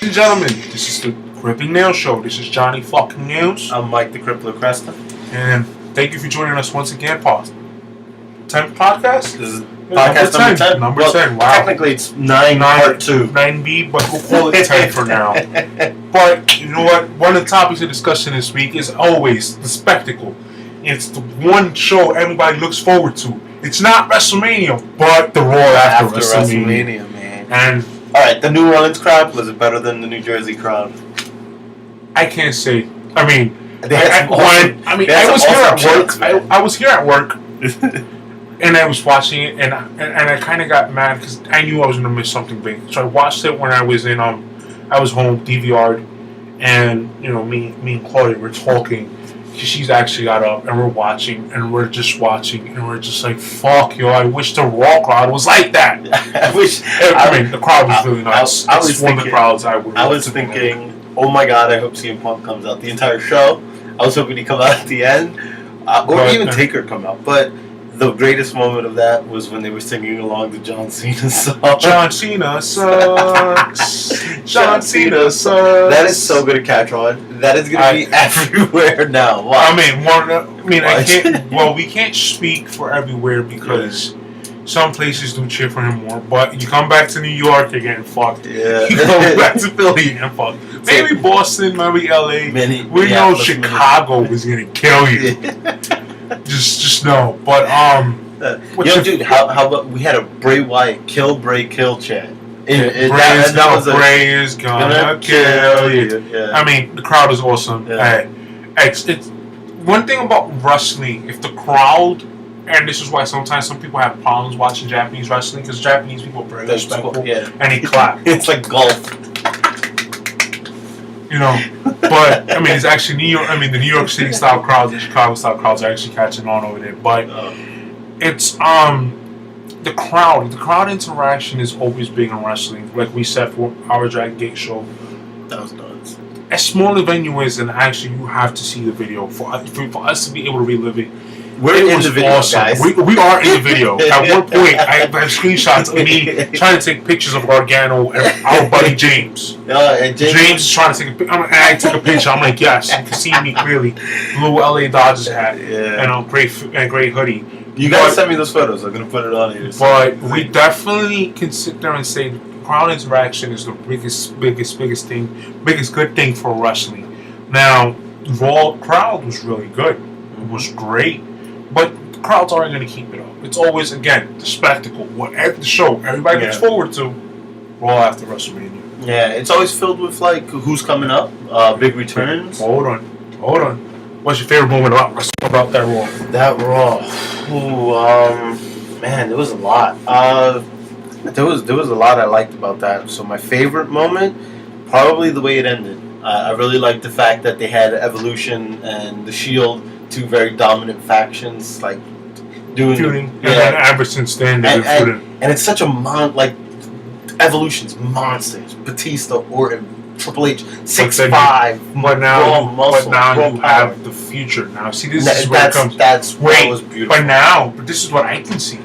and gentlemen, this is the Gripping Nail Show. This is Johnny fucking Nailz. I'm Mike the Crippler Cresta. And thank you for joining us once again, Paul. 10th podcast? This is podcast number 10. Number 10, wow. Technically it's 9 part 2. 9B, but we'll call it 10 for now. But, you know what? One of the topics of discussion this week is always the spectacle. It's the one show everybody looks forward to. It's not WrestleMania, but the Raw after WrestleMania, man. And alright, the New Orleans crowd, was it better than the New Jersey crowd? I can't say. I mean, I was here at work, and I was watching it, and I kind of got mad because I knew I was gonna miss something big. So I watched it when I was in I was home, DVR'd, and you know me and Claudia were talking. She's actually got up, and we're watching, and we're just watching, and we're just like, fuck, yo, I wish the Raw crowd was like that. I mean, the crowd was really nice. I was one of the crowds I would. I was thinking, oh my god, I hope CM Punk comes out the entire show. I was hoping he'd come out at the end, or even Taker come out. But the greatest moment of that was when they were singing along the John Cena song. John Cena sucks. John Cena sucks. That is so good to catch on. That is going to be everywhere now. Wow. I can't. Well, we can't speak for everywhere because some places do cheer for him more. But you come back to New York, you're getting fucked. Yeah. You come back to Philly, you're getting fucked. Maybe Boston, maybe LA. We know Chicago is going to kill you. Just know. But dude, how about we had a Bray Wyatt kill Bray kill chant? Bray is gonna kill you. Yeah. I mean, the crowd is awesome. Yeah. It's one thing about wrestling. If the crowd, and this is why sometimes some people have problems watching Japanese wrestling because Japanese people are very respectful and they clap. It's like golf. You know, but I mean, it's actually New York. I mean, the New York City style crowds, the Chicago style crowds are actually catching on over there. But it's the crowd interaction is always big in wrestling. Like we said for our Dragon Gate show, that was nuts. As small the venue is, and actually you have to see the video for us to be able to relive it. We're in the video, awesome. guys. We are in the video. At one point, I have screenshots of me trying to take pictures of Gargano and our buddy James. And James is trying to take a picture. I took a picture. I'm like, yes, you can see me clearly. Blue LA Dodgers hat and great hoodie. You guys send me those photos. I'm gonna put it on here. But we definitely can sit there and say the crowd interaction is the biggest good thing for wrestling. Now, Raw crowd was really good. It was great. But the crowds aren't going to keep it up. It's always, again, the spectacle. Whatever the show everybody looks forward to, Raw after WrestleMania. Yeah, it's always filled with, like, who's coming up, big returns. Hold on. What's your favorite moment about that Raw? That Raw. Ooh, man, there was a lot. There was a lot I liked about that. So my favorite moment, probably the way it ended. I really liked the fact that they had Evolution and the Shield, two very dominant factions, like feuding. And then Iverson standing and it's such a Evolution's monsters. Batista, Orton, Triple H, 6'5". But now you have the future. Now, see, this is where it comes. That was beautiful. But this is what I can see: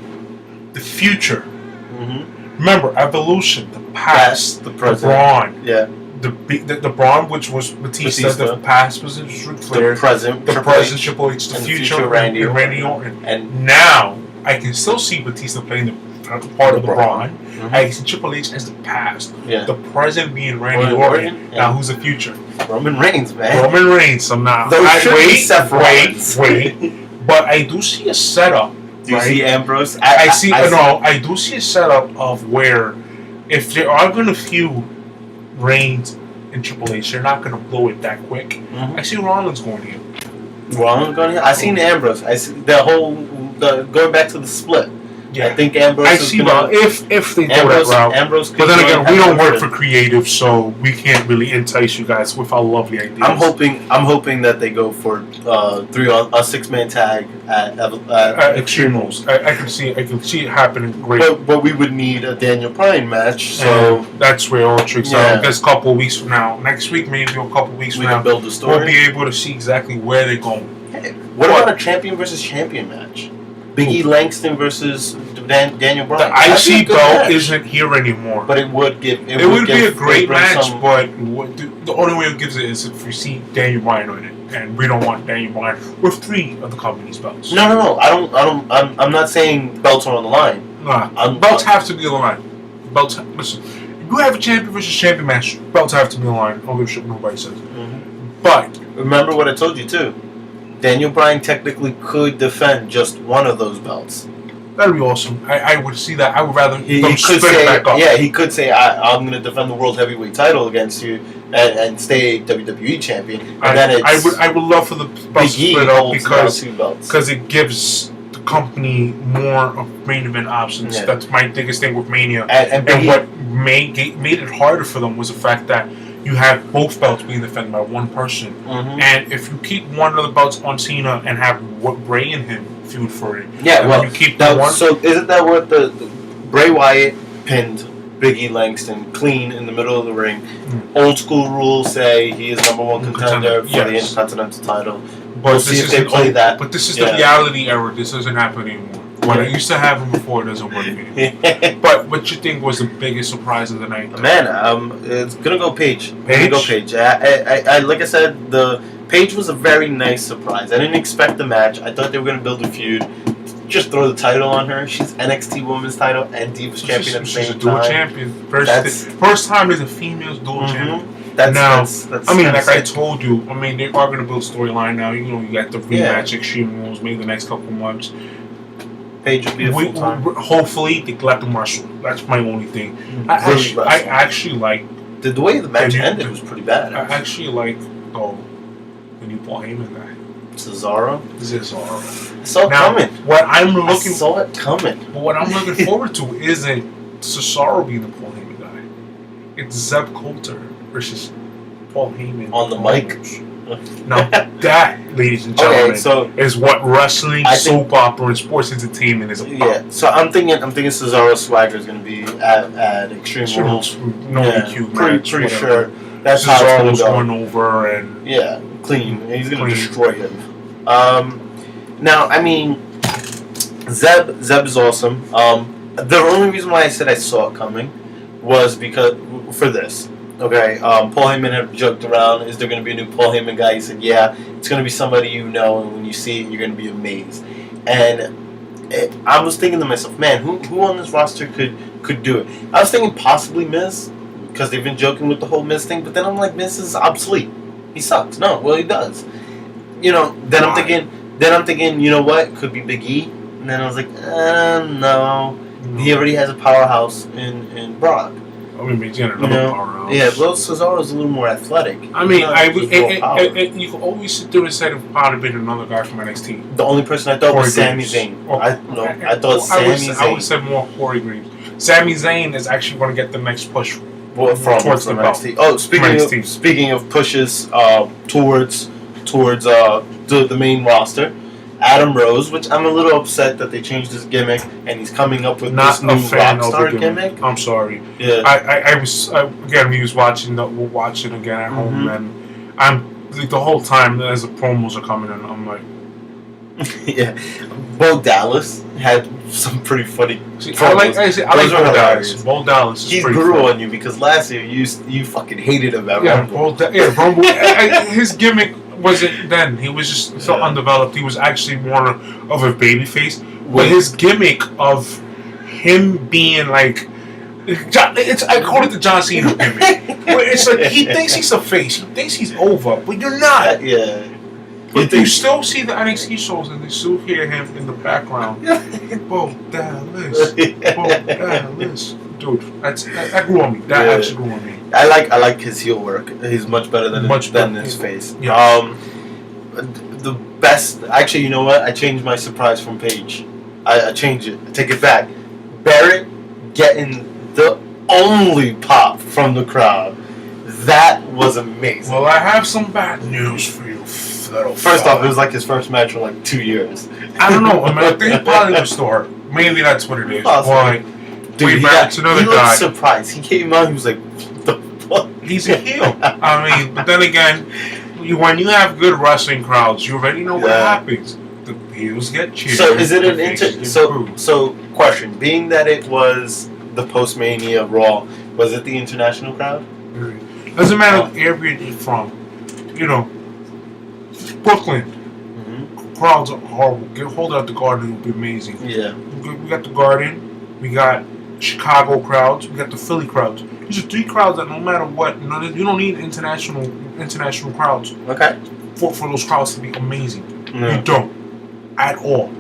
the future. Mm-hmm. Remember, Evolution, the past, the present, the Braun. Yeah. The Braun, which was Batista, the past was Ric Flair, the present Triple H, the future Randy Orton. And now I can still see Batista playing the part of the Braun. Mm-hmm. I can see Triple H as the past. Yeah. The present being Randy Orton. Yeah. Now who's the future? Roman Reigns, man. Roman Reigns. So now wait. But I do see a setup. Do you see Ambrose? I do see a setup of where if they are going to feud Reigns and Triple H, they're not going to blow it that quick. Mm-hmm. I see Rollins going in. I seen Ambrose. I see going back to the split. Yeah, I think Ambrose. I see if they go that route. Ambrose but then again, we don't work for creative, so we can't really entice you guys with our lovely ideas. I'm hoping that they go for a 6-man tag at Extreme Rules. I can see it happening great. But we would need a Daniel Bryan match, so that's where all tricks out. I guess a couple of weeks from now, next week maybe, or a couple of weeks from now, build the story. We'll be able to see exactly where they're going. Hey, what about a champion versus champion match? Big E Langston versus of Daniel Bryan. The IC belt isn't here anymore. But it would give. It would be a great match, but the only way it gives it is if we see Daniel Bryan on it, and we don't want Daniel Bryan with 3 of the company's belts. No. I'm not saying belts are on the line. Nah, belts have to be on the line. Belts. Listen, if you have a champion versus champion match, belts have to be on the line. I don't give a shit what nobody says. Mm-hmm. But remember what I told you too. Daniel Bryan technically could defend just one of those belts. That'd be awesome. I would see that. I would rather he them could split say, it back up. Yeah, he could say, I'm going to defend the World Heavyweight title against you and stay WWE champion. And then it's I would love for the belts Big E split up holds because it gives the company more of main event options. Yeah. That's my biggest thing with Mania. And what made it harder for them was the fact that you have both belts being defended by one person. Mm-hmm. And if you keep one of the belts on Cena and have Bray and him feud for it, yeah, well, you keep so isn't that what the Bray Wyatt pinned Big E Langston clean in the middle of the ring? Old school rules say he is #1 contender for the Intercontinental title. But we'll see if they play that. But this is the reality era. This doesn't happen anymore. What I used to have them before doesn't work anymore. But what you think was the biggest surprise of the night? Man, it's gonna go Paige. Paige? I like I said, the Paige was a very nice surprise. I didn't expect the match. I thought they were gonna build a feud. Just throw the title on her. She's NXT Women's title and Divas Champion at the same time. She's a dual champion. First time there's a female's dual champion. That's I mean, like I told you, I mean, they are going to build a storyline now. You know, you got the rematch Extreme Rules maybe the next couple months. Paige will be a full time. Hopefully, they let them wrestle. That's my only thing. I actually like the way the match ended was pretty bad. I actually like the new Paul Heyman guy. Cesaro. I saw it coming. I saw it coming. But what I'm looking forward to isn't Cesaro being the Paul Heyman guy. It's Zeb Coulter versus Paul Heyman on the mic. Now that, ladies and gentlemen, is what wrestling, soap opera, and sports entertainment is about. Yeah. So I'm thinking Cesaro Swagger is going to be at Extreme Rules. No DQ match. Pretty sure. That's how Cesaro's going over and clean. He's going to destroy him. Now, I mean, Zeb is awesome. The only reason why I said I saw it coming was because for this. Okay, Paul Heyman had joked around, is there going to be a new Paul Heyman guy? He said, yeah, it's going to be somebody you know, and when you see it, you're going to be amazed. And I was thinking to myself, man, who on this roster could do it? I was thinking possibly Miz, because they've been joking with the whole Miz thing, but then I'm like, Miz is obsolete. He sucks. No, well, he does. You know, then I'm thinking, you know what, could be Big E. And then I was like, no. He already has a powerhouse in Brock. I mean, he's got another powerhouse. Yeah, well, Cesaro's a little more athletic. I mean, you can always sit there and say if I'd have been another guy from NXT. The only person I thought was Sami Zayn. I thought Sami Zayn. I would have said more Corey Graves. Sami Zayn is actually going to get the next push from NXT. Oh, speaking of pushes towards the main roster, Adam Rose, which I'm a little upset that they changed his gimmick and he's coming up with this new Rockstar gimmick. I'm sorry. Yeah. I was again. We was watching again at home, and I'm like, the whole time as the promos are coming in, I'm like, yeah. Bo Dallas had some pretty funny. I like Bo Dallas. Bo Dallas. He grew on you because last year you fucking hated him at Rumble. Rumble. His gimmick wasn't then. He was just so undeveloped. He was actually more of a babyface. But his gimmick of him being like, I call it the John Cena gimmick. Where it's like he thinks he's a face. He thinks he's over, but you're not. Yeah. But you still see the NXT shows and you still hear him in the background. Bo Dallas. Bo Dallas. Dude, that grew on me. That actually grew on me. I like his heel work. He's much better than his face. Yeah. The best. Actually, you know what? I changed my surprise from Paige. I changed it. I take it back. Barrett getting the only pop from the crowd. That was amazing. Well, I have some bad news for you. First off, it was like his first match in like 2 years. I don't know. I mean, I think probably the store. Maybe that's what it is. Why? Dude, he looked surprised. He came out. He was like, "What the fuck?" He's a heel. I mean, but then again, when you have good wrestling crowds, you already know what happens. The heels get cheered. So is it an booed. So question, being that it was the post-Mania Raw, was it the international crowd? Doesn't matter what area you're from. You know, Brooklyn. Crowds are horrible. Hold out the Garden, it would be amazing. Yeah. We got the Garden, we got Chicago crowds, we got the Philly crowds. These are 3 crowds that no matter what, you don't need international crowds. Okay. For those crowds to be amazing. Yeah. You don't. At all.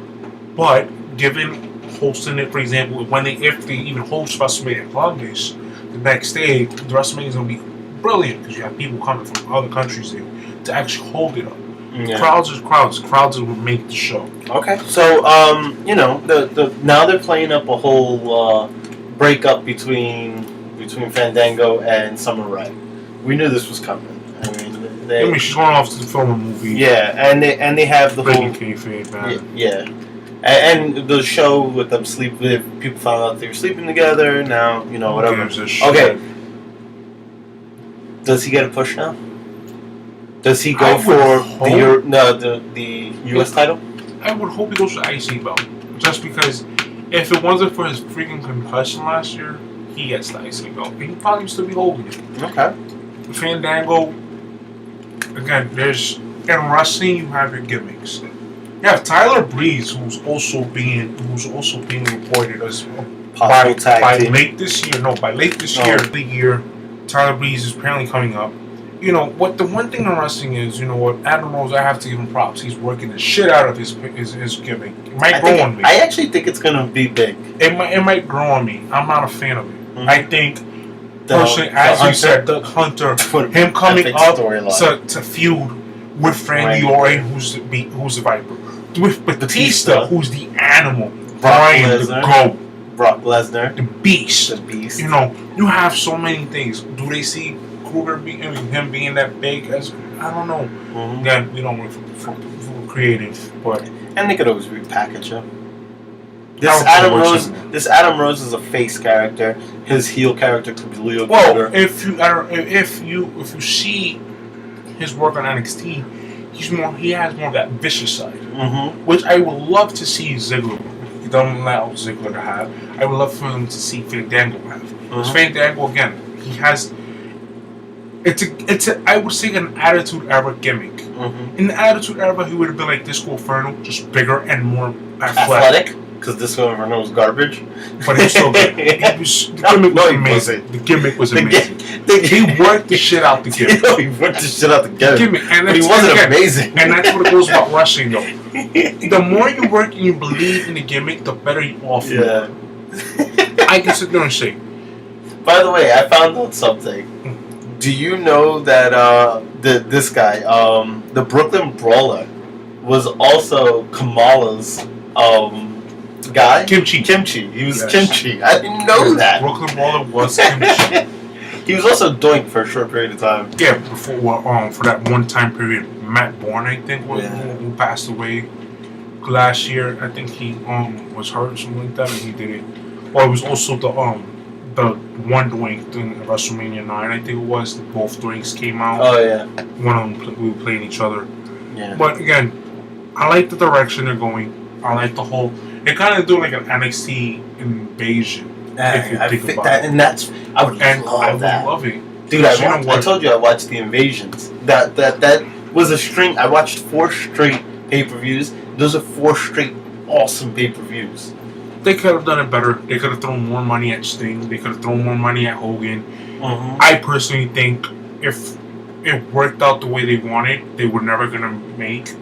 But given hosting it, for example, if they even host WrestleMania Columbus, the next day, the WrestleMania is going to be brilliant because you have people coming from other countries there to actually hold it up. Yeah. Crowds is crowds. Crowds is what make the show. Okay. So, you know, the now they're playing up a whole breakup between Fandango and Summer Rae. We knew this was coming. I mean, she's going off to film a movie. Yeah, and they have the whole kayfabe. Yeah. And the show with them people found out they were sleeping together. Now, you know, whatever. Okay. Does he get a push now? Does he go for the U.S. title? I would hope he goes for the IC belt. Just because if it wasn't for his freaking concussion last year, he gets the IC belt. He probably still be holding it. Okay. Fandango, again, in wrestling you have your gimmicks. You have Tyler Breeze, who's also being reported as possible tag team. By late this year, Tyler Breeze is apparently coming up. You know what? The one thing in wrestling is, you know what? Adam Rose, I have to give him props. He's working the shit out of his gimmick. It might grow on me. I actually think it's gonna be big. It might grow on me. I'm not a fan of it. Mm-hmm. I think personally, as you said, Doug Hunter, him coming up to feud with Randy Orton, who's the Viper, with Batista, who's the Animal, Bryan, the GOAT, Brock Lesnar, the Beast. You know, you have so many things. Do they see him being that big? As I don't know. Mm-hmm. Again, we don't work for creative, but and they could always repackage him. This Adam Rose is a face character. His heel character could be Leo Carter. If you see his work on NXT, he has more of that vicious side, which I would love to see Ziggler. He doesn't allow Ziggler to have. I would love for him to see Fandango have. Fandango again, he has. It's I would say an Attitude Era gimmick. In the Attitude Era, he would have been like Disco Inferno, just bigger and more athletic. Because Disco Inferno was garbage. But he was so good. The gimmick was amazing. The gimmick was amazing. He worked the shit out the gimmick. He worked the shit out the gimmick. But he wasn't amazing. And that's what it goes about wrestling, though. The more you work and you believe in the gimmick, the better you off. Yeah. I can sit there and say. By the way, I found out something. Do you know that this guy, the Brooklyn Brawler, was also Kamala's guy? Kimchi. He was Kimchi. I didn't know that. Brooklyn Brawler was Kimchi. He was also Doink for a short period of time. Yeah, before for that one time period, Matt Bourne, I think, who passed away last year. I think he was hurt or something like that, and he did it. Or it was also the one Doink thing at WrestleMania 9, I think it was. Both Doinks came out. Oh yeah. One of them we were playing each other. Yeah. But again, I like the direction they're going. I like the whole. They kind of do like an NXT invasion. I would love it. Dude, I told you I watched the Invasions. That was a string. I watched 4 straight pay-per-views. Those are 4 straight awesome pay-per-views. They could have done it better. They could have thrown more money at Sting. They could have thrown more money at Hogan. I personally think if it worked out the way they wanted, they were never going to make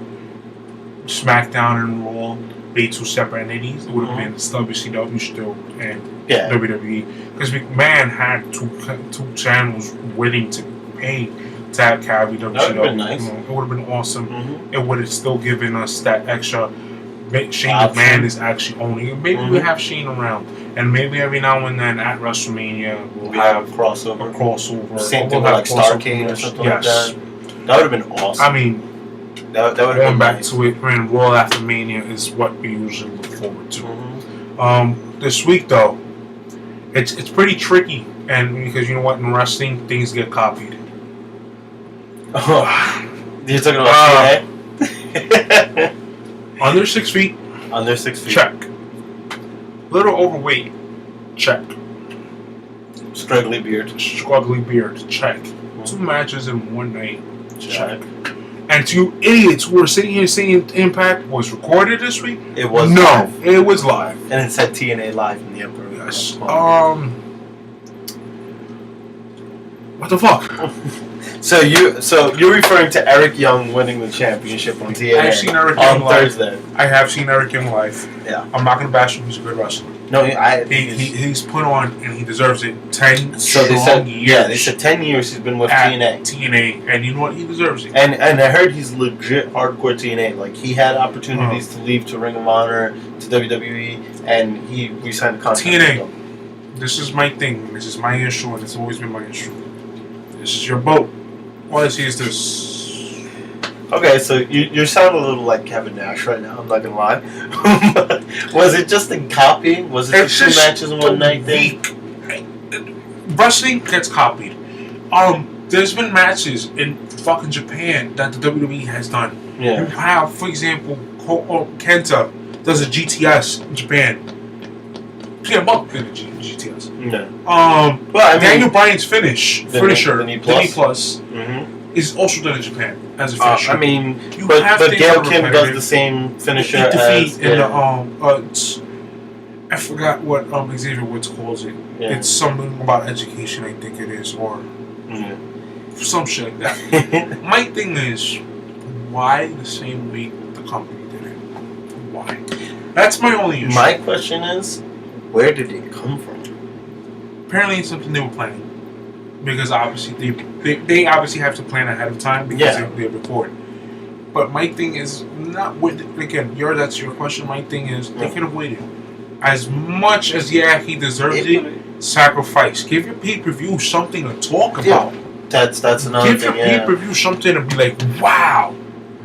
SmackDown and Raw be 2 separate entities. It would have been WCW still and WWE. Because McMahon had two channels willing to pay to have carry WCW. That would have been nice. It would have been awesome. It would have still given us that extra. Shane McMahon is actually owning it. Maybe we have Shane around, and maybe every now and then at WrestleMania we'll have a crossover. Same thing like Starrcade or something like that. That would have been awesome. I mean, that would have going back to it when Raw after Mania is what we usually look forward to. This week though, it's pretty tricky, and because you know what, in wrestling things get copied. You're talking about TNA? Under 6 feet. Under 6 feet. Check. Little overweight. Check. Scraggly beard. Scruggly beard. Check. 2 matches in one night. Check. And to you idiots who are sitting here saying Impact was recorded this week, It was no, live. it was live. And it said TNA live in the Emperor. Yes. What the fuck? So you're referring to Eric Young winning the championship on TNA I've seen Eric on Young live. Thursday. I have seen Eric Young live. Yeah. I'm not gonna bash him. He's a good wrestler. No, He's put on and he deserves it. 10 so they strong said years. yeah, they said 10 years he's been with at TNA. TNA, and you know what? He deserves it. And I heard he's legit hardcore TNA. Like he had opportunities to leave to Ring of Honor, to WWE, and he re-signed the contract. TNA. This is my thing. This is my issue, and it's always been my issue. This is your boat. All I see is this. Okay, so you sound a little like Kevin Nash right now. I'm not gonna lie. Was it just a copy? Was it It's just 2 just matches in one night thing? Wrestling gets copied. There's been matches in fucking Japan that the WWE has done. You Yeah. have, for example, Kenta does a GTS in Japan. CM Punk did a GTS. No. Well, I mean, Daniel Bryan's finisher, the knee Plus, Mhm. is also done in Japan as a finisher. I mean, You but have things Gail that are Kim does repetitive. the same finisher Eat the as feet in the I forgot what Xavier Woods calls it. Yeah. It's something about education, I think it is, or some shit like that. My thing is, why the same week the company did it? Why? That's my only issue. My question is, where did it come from? Apparently, it's something they were planning, because obviously they obviously have to plan ahead of time because they record. But my thing is not with again. That's your question. My thing is they could have waited. As much as he deserves it. Sacrifice. Give your pay-per-view something to talk about. That's another Give thing. your pay-per-view something to be like, wow.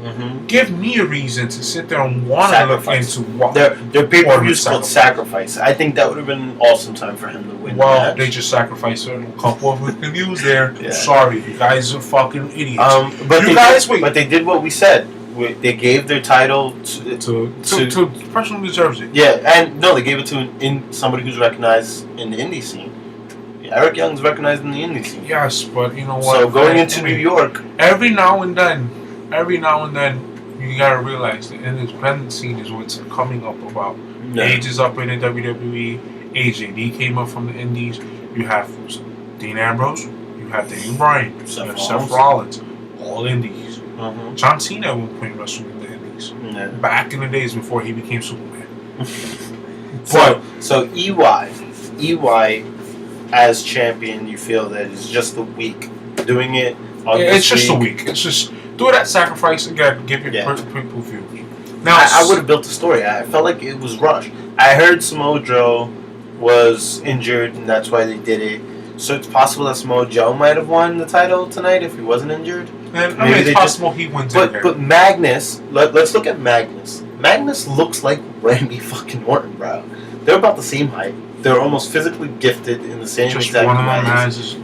Mm-hmm. Give me a reason to sit there and want to look into what their pay-per-view is called Sacrifice. Sacrifice. I think that would have been an awesome time for him to win. Well, the match. they just sacrificed a couple of reviews there. Yeah. Sorry, you guys are fucking idiots. But they did what we said. They gave their title to the person who deserves it. Yeah, and no, they gave it to somebody who's recognized in the indie scene. Eric Young's recognized in the indie scene. Yes, but you know what? So going into New York, every now and then, you gotta realize the independent scene is what's coming up about. Age is up in the WWE. AJD came up from the indies. You have Dean Ambrose. You have Daniel Bryan. You have Seth Rollins. All indies. Mm-hmm. John Cena at one point wrestled in the indies. Yeah. Back in the days before he became Superman. So EY as champion, you feel that it's just a week doing it on it's just a week. It's just do that sacrifice again. Give your people view. Now I would have built a story. I felt like it was rushed. I heard Samoa Joe was injured, and that's why they did it. So it's possible that Samoa Joe might have won the title tonight if he wasn't injured. And I mean, it's possible he wins it. But Magnus, let's look at Magnus. Magnus looks like Randy fucking Orton, bro. They're about the same height. They're almost physically gifted in the same just exact one of them ways. has his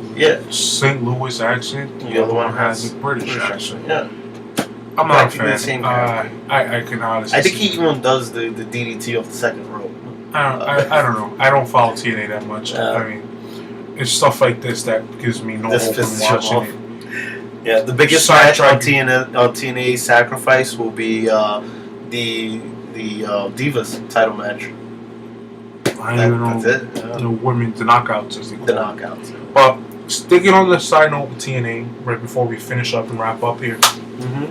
St. Louis accent. The other one has a British accent. Yeah. I'm not a fan. The same I can honestly. I think he even does the DDT off the second rope. I don't know. I don't follow TNA that much. I mean, it's stuff like this that gives me no hope in watching it. Yeah, the biggest match on TNA Sacrifice will be the Divas title match. I don't even know. That's it. The women, the knockouts, as they call the them. knockouts. But sticking on the side note with TNA, right before we finish up and wrap up here. Mm-hmm.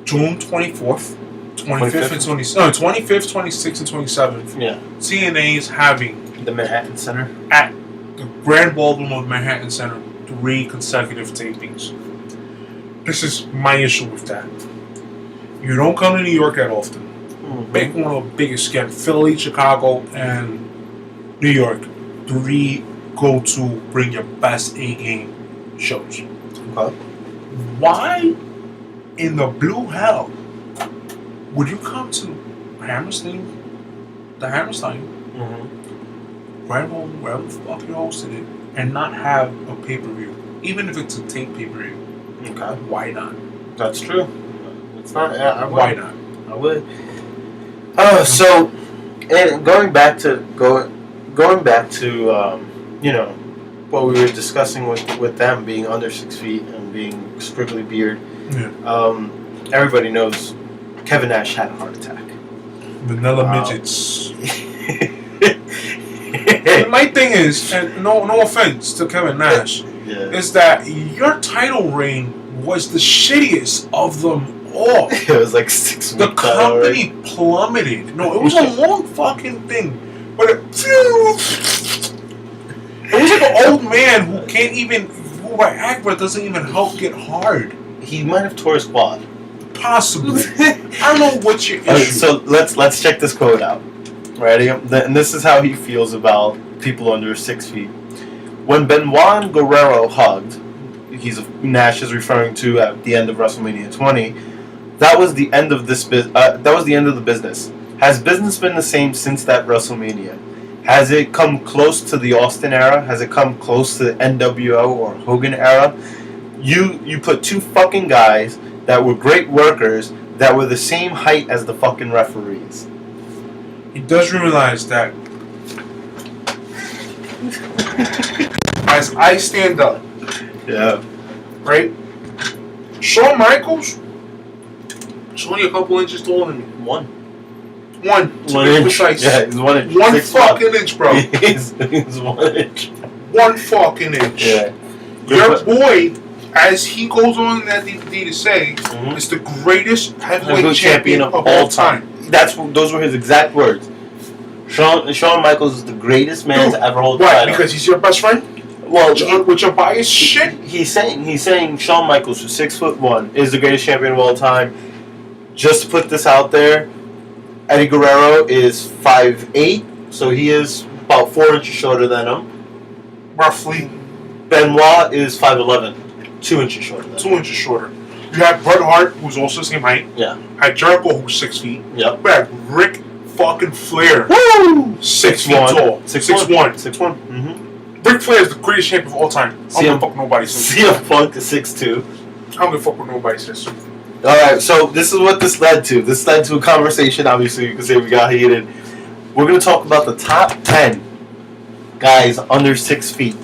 June 24th, 25th, and 25th, 26th, and 27th. Yeah. TNA is having the Manhattan Center at the Grand Ballroom of Manhattan Center 3 consecutive tapings. This is my issue with that. You don't come to New York that often. Make one of the biggest again, Philly, Chicago, and New York. 3 go-to, bring your best A-game shows. Okay. Why in the blue hell would you come to Hammerstein, Grand Ballroom, wherever the fuck you hosted it, and not have a pay-per-view? Even if it's a tape pay-per-view. Okay. Why not? That's true. It's not. I would. Why not? I would. So, and going back to you know, what we were discussing with them being under 6 feet and being strictly beard. Yeah. Everybody knows Kevin Nash had a heart attack. Vanilla midgets. My thing is, and no offense to Kevin Nash, is that your title reign was the shittiest of them all. It was like 6 weeks. The company plummeted. No, it was a long fucking thing. But it was like an old man who can't even, who by Akbar doesn't even help get hard. He might have tore his quad. Possibly. I don't know what's your issue. So let's check this quote out. Ready? And this is how he feels about people under 6 feet. When Benoit and Guerrero hugged, Nash is referring to at the end of WrestleMania 20. That was the end of that was the end of the business. Has business been the same since that WrestleMania? Has it come close to the Austin era? Has it come close to the NWO or Hogan era? You put two fucking guys that were great workers that were the same height as the fucking referees. He does realize that as I stand up, right? Shawn Michaels is only a couple inches taller than me. One to be inch. precise. Yeah, he's 1 inch. 1 fucking inch, bro. He's 1 inch. 1 fucking inch. Yeah. Your boy, as he goes on in that DVD to say, is the greatest heavyweight champion of all time. Those were his exact words. Shawn Michaels is the greatest man to ever hold the title. title. Because he's your best friend? Well, with your bias shit? He's saying Shawn Michaels, who's 6'1", is the greatest champion of all time. Just to put this out there, Eddie Guerrero is 5'8", so he is about 4 inches shorter than him. Roughly. Benoit is 5'11", 2 inches shorter than him. 2 inches shorter. You have Bret Hart, who's also the same height. Yeah. You had Jericho, who's 6 feet. Yep. You had Rick fucking Flair. Woo! 6 feet tall. 6'1". 6'1". Mm-hmm. Ric Flair is the greatest champion of all time. I don't give a fuck nobody says. CM Punk is 6'2". I don't give a fuck what nobody says. Alright, so this is what this led to. This led to a conversation, obviously, you can say we got heated. We're going to talk about the top 10 guys under 6 feet.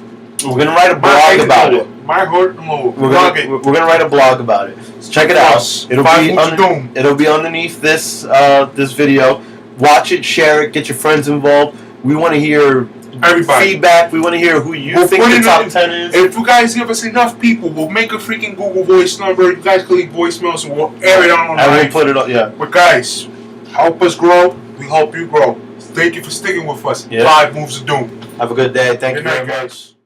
We're going to write a blog about it. My heart and low. We're going to write a blog about it. So check it out. It'll be underneath this this video. Watch it, share it, get your friends involved. We want to hear feedback. We want to hear who you think the top 10 is. If you guys give us enough people, we'll make a freaking Google Voice number. You guys can leave voicemails and we'll air it on and we'll put it on, yeah. But guys, help us grow. We help you grow. Thank you for sticking with us. 5 Moves of Doom. Have a good day. Thank you very much.